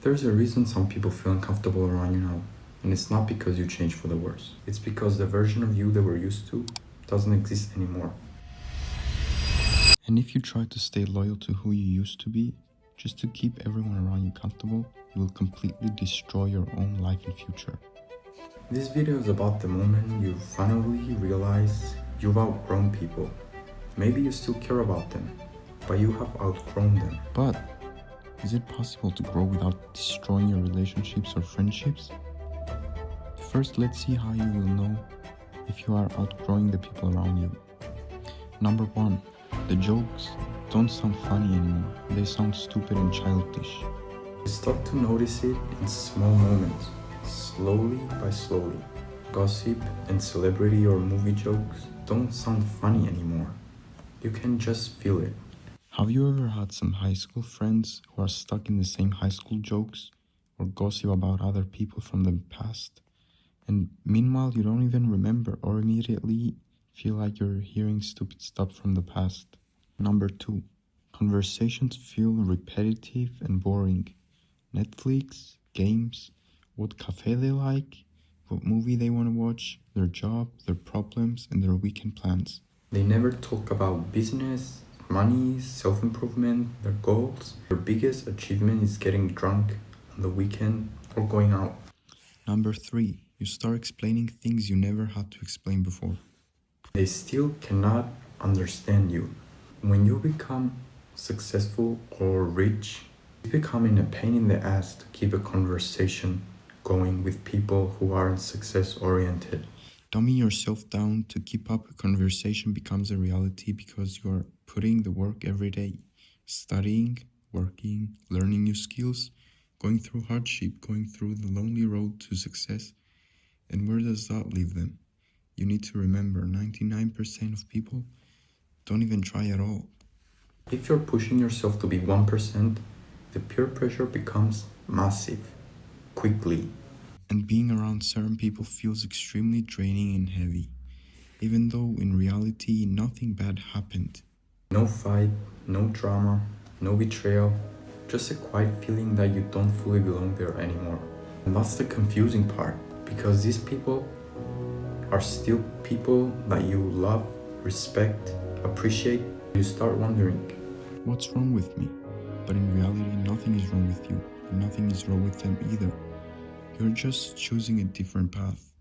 There's a reason some people feel uncomfortable around you now, and it's not because you changed for the worse. It's because the version of you they were used to doesn't exist anymore. And if you try to stay loyal to who you used to be, just to keep everyone around you comfortable, you will completely destroy your own life and future. This video is about the moment you finally realize you've outgrown people. Maybe you still care about them, but you have outgrown them. But is it possible to grow without destroying your relationships or friendships? First, let's see how you will know if you are outgrowing the people around you. Number 1. The jokes don't sound funny anymore. They sound stupid and childish. You start to notice it in small moments, slowly by slowly. Gossip and celebrity or movie jokes don't sound funny anymore. You can just feel it. Have you ever had some high school friends who are stuck in the same high school jokes or gossip about other people from the past? And meanwhile, you don't even remember or immediately feel like you're hearing stupid stuff from the past. Number 2. Conversations feel repetitive and boring. Netflix, games, what cafe they like, what movie they want to watch, their job, their problems, and their weekend plans. They never talk about business, money, self-improvement, their goals. Their biggest achievement is getting drunk on the weekend or going out. Number 3. You start explaining things you never had to explain before. They still cannot understand you. When you become successful or rich, it's becoming a pain in the ass to keep a conversation going with people who aren't success-oriented. Dumbing yourself down to keep up a conversation becomes a reality because you are putting the work every day. Studying, working, learning new skills, going through hardship, going through the lonely road to success. And where does that leave them? You need to remember 99% of people don't even try at all. If you're pushing yourself to be 1%, the peer pressure becomes massive, quickly. And being around certain people feels extremely draining and heavy, even though in reality nothing bad happened. No fight, no drama, no betrayal, just a quiet feeling that you don't fully belong there anymore. And that's the confusing part, because these people are still people that you love, respect, appreciate. You start wondering, what's wrong with me? But in reality, nothing is wrong with you, and nothing is wrong with them either. You're just choosing a different path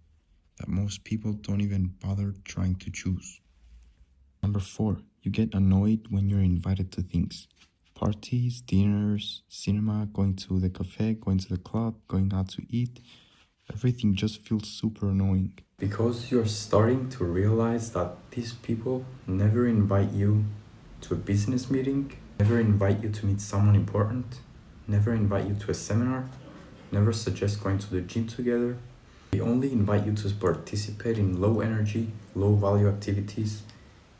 that most people don't even bother trying to choose. Number 4, you get annoyed when you're invited to things. Parties, dinners, cinema, going to the cafe, going to the club, going out to eat. Everything just feels super annoying. Because you're starting to realize that these people never invite you to a business meeting, never invite you to meet someone important, never invite you to a seminar, never suggest going to the gym together. They only invite you to participate in low energy, low value activities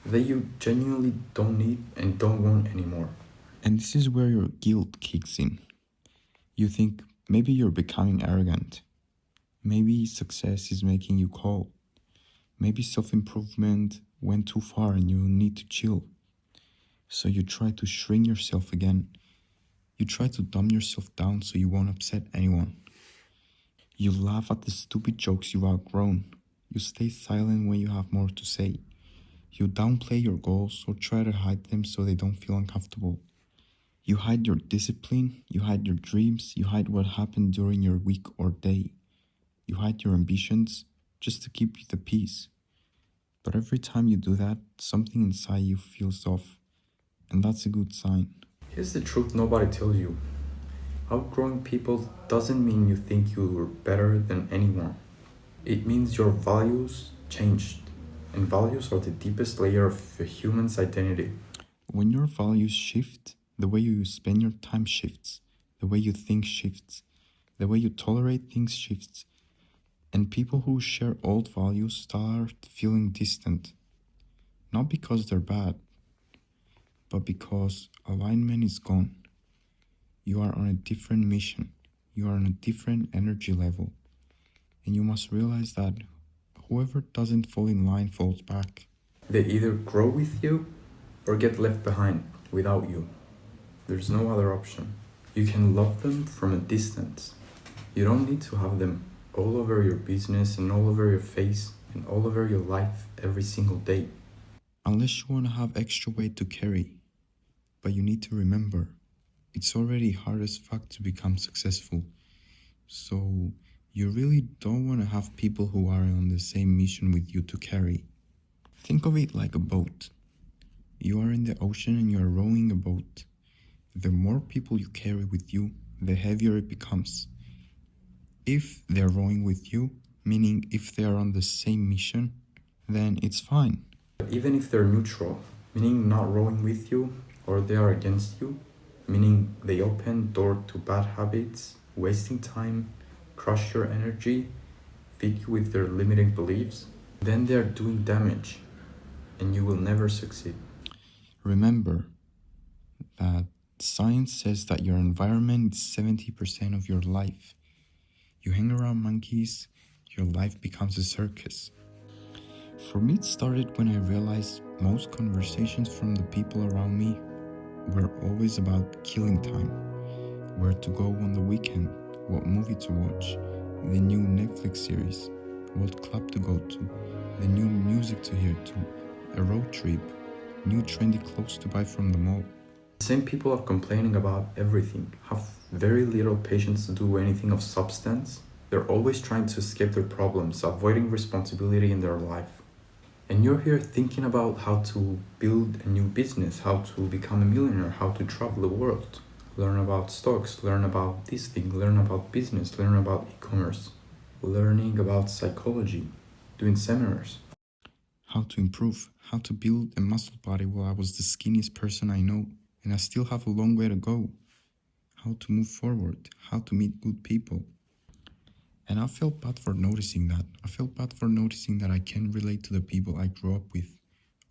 that you genuinely don't need and don't want anymore. And this is where your guilt kicks in. You think maybe you're becoming arrogant. Maybe success is making you cold. Maybe self-improvement went too far and you need to chill. So you try to shrink yourself again. You try to dumb yourself down so you won't upset anyone. You laugh at the stupid jokes you've outgrown. You stay silent when you have more to say. You downplay your goals or try to hide them so they don't feel uncomfortable. You hide your discipline, you hide your dreams, you hide what happened during your week or day. You hide your ambitions just to keep the peace. But every time you do that, something inside you feels off. And that's a good sign. Here's the truth nobody tells you. Outgrowing people doesn't mean you think you're better than anyone. It means your values changed. And values are the deepest layer of a human's identity. When your values shift, the way you spend your time shifts. The way you think shifts. The way you tolerate things shifts. And people who share old values start feeling distant. Not because they're bad, but because alignment is gone. You are on a different mission. You are on a different energy level. And you must realize that whoever doesn't fall in line falls back. They either grow with you or get left behind without you. There's no other option. You can love them from a distance. You don't need to have them all over your business and all over your face and all over your life every single day. Unless you want to have extra weight to carry. But you need to remember, it's already hard as fuck to become successful. So you really don't want to have people who are on the same mission with you to carry. Think of it like a boat. You are in the ocean and you are rowing a boat. The more people you carry with you, the heavier it becomes. If they're rowing with you, meaning if they are on the same mission, then it's fine. But even if they're neutral, meaning not rowing with you, or they are against you, meaning they open door to bad habits, wasting time, crush your energy, feed you with their limiting beliefs, then they are doing damage and you will never succeed. Remember that science says that your environment is 70% of your life. You hang around monkeys, your life becomes a circus. For me, it started when I realized most conversations from the people around me were always about killing time, where to go on the weekend, what movie to watch, the new Netflix series, what club to go to, the new music to hear to, a road trip, new trendy clothes to buy from the mall. The same people are complaining about everything, have very little patience to do anything of substance. They're always trying to escape their problems, avoiding responsibility in their life. And you're here thinking about how to build a new business, how to become a millionaire, how to travel the world, learn about stocks, learn about this thing, learn about business, learn about e-commerce, learning about psychology, doing seminars. How to improve, how to build a muscle body while I was the skinniest person I know, and I still have a long way to go. How to move forward, how to meet good people. And I felt bad for noticing that. I felt bad for noticing that I can't relate to the people I grew up with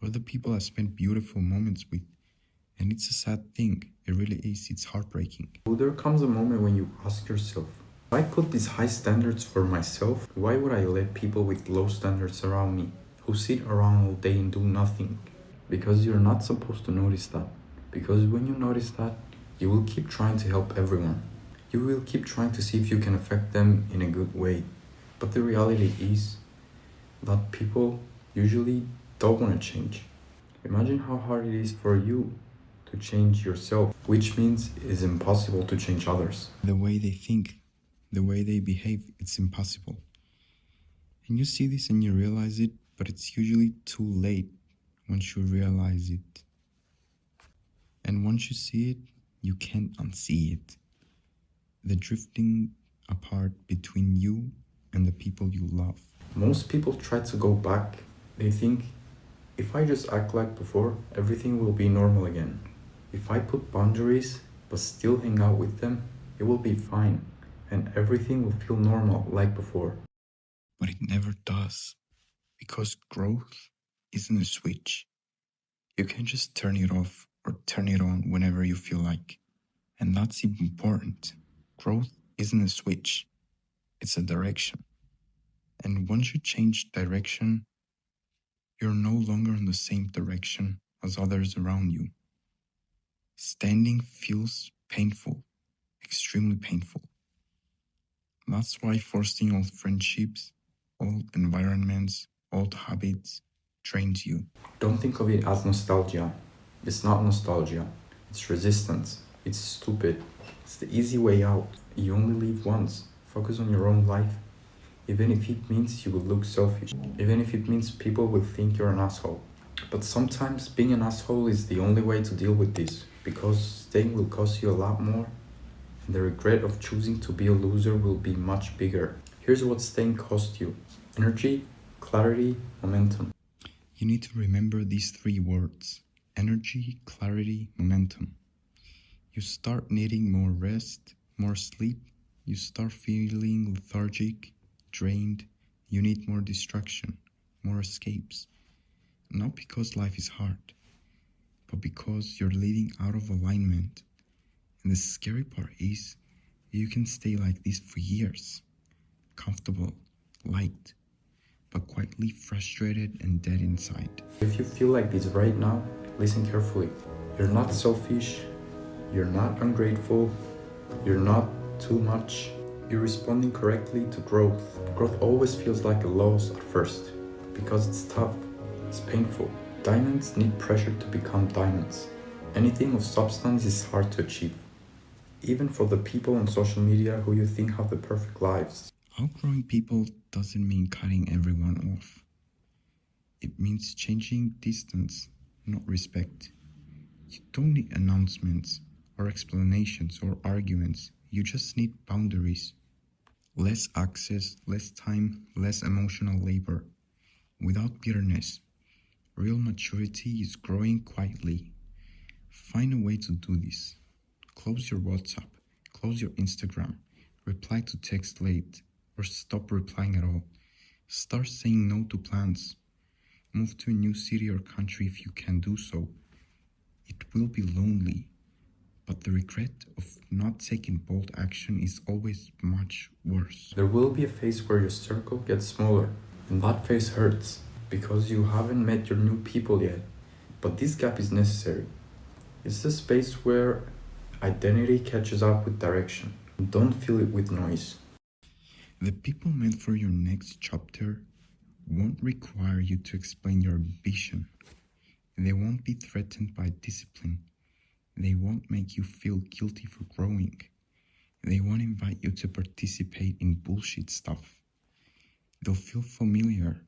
or the people I spent beautiful moments with. And it's a sad thing. It really is. It's heartbreaking. Well, there comes a moment when you ask yourself, if I put these high standards for myself, why would I let people with low standards around me who sit around all day and do nothing? Because you're not supposed to notice that. Because when you notice that, you will keep trying to help everyone. You will keep trying to see if you can affect them in a good way. But the reality is that people usually don't want to change. Imagine how hard it is for you to change yourself, which means it's impossible to change others. The way they think, the way they behave, it's impossible. And you see this and you realize it, but it's usually too late once you realize it. And once you see it, you can't unsee it. The drifting apart between you and the people you love. Most people try to go back. They think, if I just act like before, everything will be normal again. If I put boundaries but still hang out with them, it will be fine and everything will feel normal like before. But it never does, because growth isn't a switch. You can just turn it off or turn it on whenever you feel like. And that's important. Growth isn't a switch, it's a direction. And once you change direction, you're no longer in the same direction as others around you. Standing feels painful, extremely painful. That's why forcing old friendships, old environments, old habits drains you. Don't think of it as nostalgia. It's not nostalgia. It's resistance. It's stupid. It's the easy way out. You only live once. Focus on your own life. Even if it means you will look selfish. Even if it means people will think you're an asshole. But sometimes being an asshole is the only way to deal with this, because staying will cost you a lot more, and the regret of choosing to be a loser will be much bigger. Here's what staying costs you: energy, clarity, momentum. You need to remember these three words: energy, clarity, momentum. You start needing more rest, more sleep. You start feeling lethargic, drained. You need more distraction, more escapes. Not because life is hard, but because you're living out of alignment. And the scary part is, you can stay like this for years. Comfortable, light, but quietly frustrated and dead inside. If you feel like this right now, listen carefully. You're not selfish, you're not ungrateful, You're not too much. You're responding correctly to growth. Growth always feels like a loss at first because it's tough, it's painful. Diamonds need pressure to become diamonds. Anything of substance is hard to achieve, even for the people on social media who you think have the perfect lives. Outgrowing people doesn't mean cutting everyone off. It means changing distance, not respect. You don't need announcements or explanations or arguments. You just need boundaries. Less access, less time, less emotional labor. Without bitterness. Real maturity is growing quietly. Find a way to do this. Close your WhatsApp, close your Instagram, reply to text late, or stop replying at all. Start saying no to plans. Move to a new city or country if you can do so. It will be lonely, but the regret of not taking bold action is always much worse. There will be a phase where your circle gets smaller, and that phase hurts because you haven't met your new people yet. But this gap is necessary. It's the space where identity catches up with direction. Don't fill it with noise. The people meant for your next chapter won't require you to explain your ambition. They won't be threatened by discipline. They won't make you feel guilty for growing. They won't invite you to participate in bullshit stuff. They'll feel familiar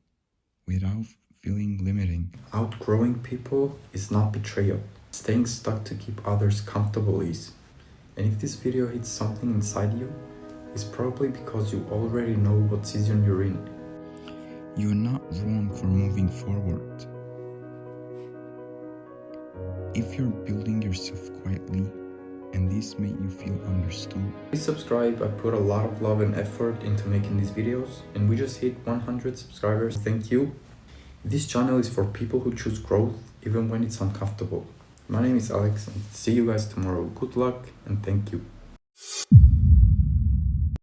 without feeling limiting. Outgrowing people is not betrayal. Staying stuck to keep others comfortable is. And if this video hits something inside you, it's probably because you already know what season you're in. You're not wrong for moving forward. If you're building yourself quietly and this made you feel understood, please subscribe. I put a lot of love and effort into making these videos and we just hit 100 subscribers. Thank you. This channel is for people who choose growth even when it's uncomfortable. My name is Alex and see you guys tomorrow. Good luck and thank you.